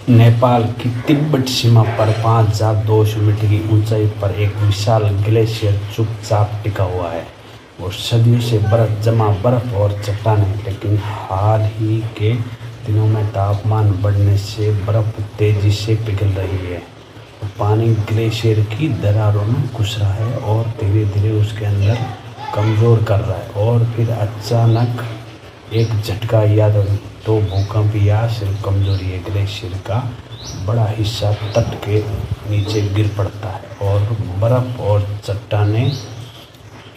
नेपाल की तिब्बत सीमा पर 5,200 मीटर की ऊंचाई पर एक विशाल ग्लेशियर चुपचाप टिका हुआ है। वो सदियों से बर्फ और चट्टानें, लेकिन हाल ही के दिनों में तापमान बढ़ने से बर्फ तेजी से पिघल रही है। पानी ग्लेशियर की दरारों में घुस रहा है और धीरे धीरे उसके अंदर कमज़ोर कर रहा है, और फिर अचानक एक झटका या तो भूकंप या सिर्फ कमजोरी है। ग्लेशियर का बड़ा हिस्सा तट के नीचे गिर पड़ता है और बर्फ और चट्टानें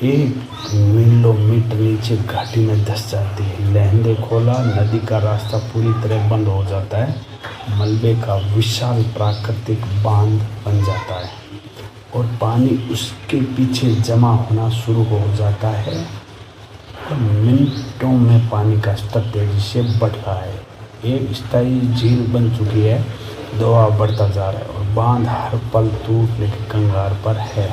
1 किलोमीटर नीचे घाटी में धंस जाती है। लहंदे खोला, नदी का रास्ता पूरी तरह बंद हो जाता है। मलबे का विशाल प्राकृतिक बांध बन जाता है और पानी उसके पीछे जमा होना शुरू हो जाता है। मिनटों में पानी का स्तर तेजी से बढ़ रहा है। एक स्थायी झील बन चुकी है, दबाव बढ़ता जा रहा है और बांध हर पल टूटने के कगार पर है।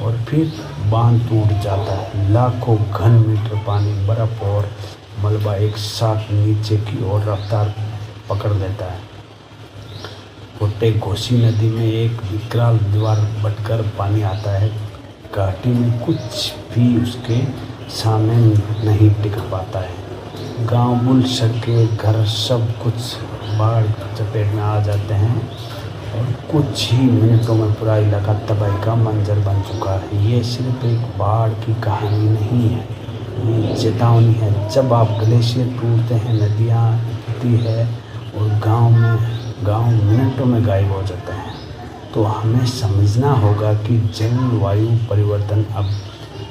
और फिर बांध टूट जाता है। लाखों घन मीटर पानी, बर्फ और मलबा एक साथ नीचे की ओर रफ्तार पकड़ लेता है। छोटे घोसी नदी में एक विकराल दीवार बटकर पानी आता है। घाटी में कुछ भी उसके सामने नहीं टिक पाता है। गांव, पुल, सड़कें, घर, सब कुछ बाढ़ चपेट में आ जाते हैं और कुछ ही मिनटों में पूरा इलाका तबाही का मंजर बन चुका है। ये सिर्फ एक बाढ़ की कहानी नहीं है, ये चेतावनी है। जब आप ग्लेशियर टूटते हैं, नदियाँ गिरती है और गांव मिनटों में गायब हो जाते हैं, तो हमें समझना होगा कि जलवायु परिवर्तन अब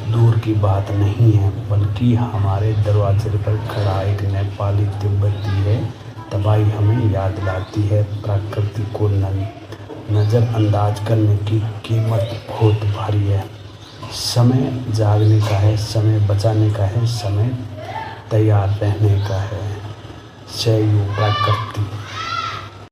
दूर की बात नहीं है, बल्कि हमारे दरवाजे पर खड़ा एक नेपाली तिब्बती है। तबाही हमें याद दिलाती है प्रकृति को नज़रअंदाज करने की कीमत बहुत भारी है। समय जागने का है, समय बचाने का है, समय तैयार रहने का है। जय प्रकृति।